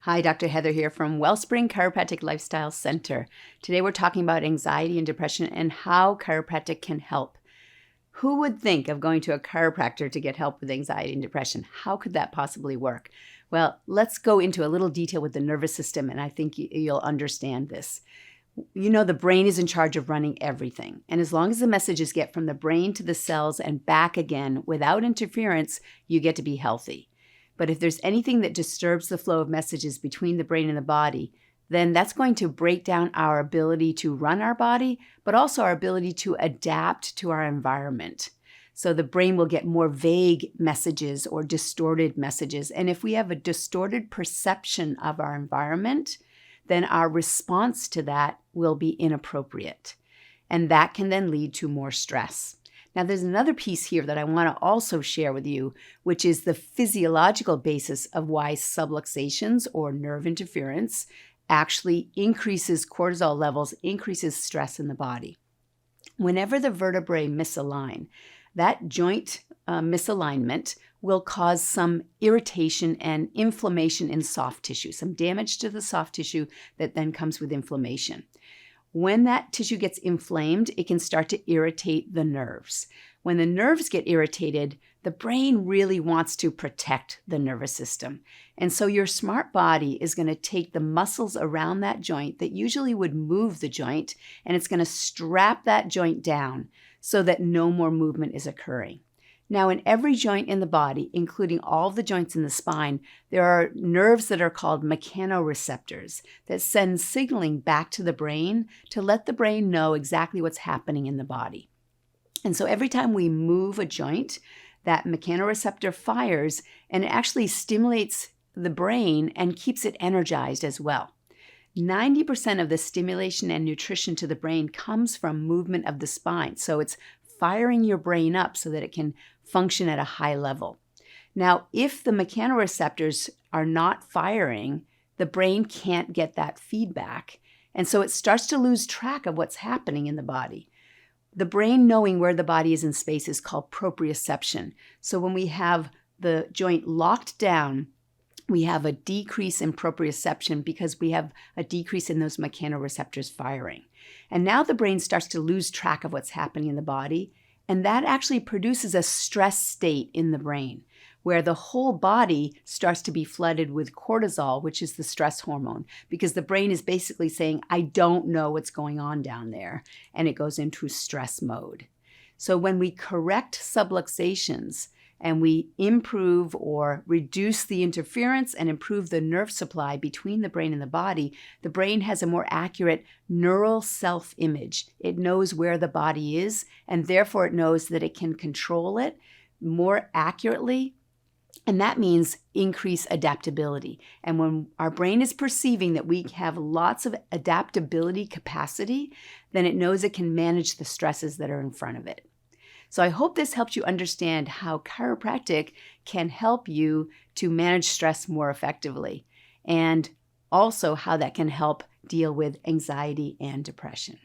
Hi, Dr. Heather here from Wellspring Chiropractic Lifestyle Center. Today we're talking about anxiety and depression and how chiropractic can help. Who would think of going to a chiropractor to get help with anxiety and depression? How could that possibly work? Well, let's go into a little detail with the nervous system, and I think you'll understand this. You know, the brain is in charge of running everything. And as long as the messages get from the brain to the cells and back again without interference, you get to be healthy. But if there's anything that disturbs the flow of messages between the brain and the body, then that's going to break down our ability to run our body, but also our ability to adapt to our environment. So the brain will get more vague messages or distorted messages. And if we have a distorted perception of our environment, then our response to that will be inappropriate. And that can then lead to more stress. Now, there's another piece here that I want to also share with you, which is the physiological basis of why subluxations or nerve interference actually increases cortisol levels, increases stress in the body. Whenever the vertebrae misalign, that joint misalignment will cause some irritation and inflammation in soft tissue, some damage to the soft tissue that then comes with inflammation. When that tissue gets inflamed, it can start to irritate the nerves. When the nerves get irritated, the brain really wants to protect the nervous system. And so your smart body is going to take the muscles around that joint that usually would move the joint, and it's going to strap that joint down so that no more movement is occurring. Now, in every joint in the body, including all the joints in the spine, there are nerves that are called mechanoreceptors that send signaling back to the brain to let the brain know exactly what's happening in the body. And so every time we move a joint, that mechanoreceptor fires and it actually stimulates the brain and keeps it energized as well. 90% of the stimulation and nutrition to the brain comes from movement of the spine. So it's firing your brain up so that it can function at a high level. Now, if the mechanoreceptors are not firing, the brain can't get that feedback. And so it starts to lose track of what's happening in the body. The brain knowing where the body is in space is called proprioception. So when we have the joint locked down, we have a decrease in proprioception because we have a decrease in those mechanoreceptors firing. And now the brain starts to lose track of what's happening in the body, and that actually produces a stress state in the brain where the whole body starts to be flooded with cortisol, which is the stress hormone, because the brain is basically saying, I don't know what's going on down there, and it goes into stress mode. So when we correct subluxations, and we improve or reduce the interference and improve the nerve supply between the brain and the brain has a more accurate neural self-image. It knows where the body is, and therefore it knows that it can control it more accurately, and that means increase adaptability. And when our brain is perceiving that we have lots of adaptability capacity, then it knows it can manage the stresses that are in front of it. So I hope this helps you understand how chiropractic can help you to manage stress more effectively, and also how that can help deal with anxiety and depression.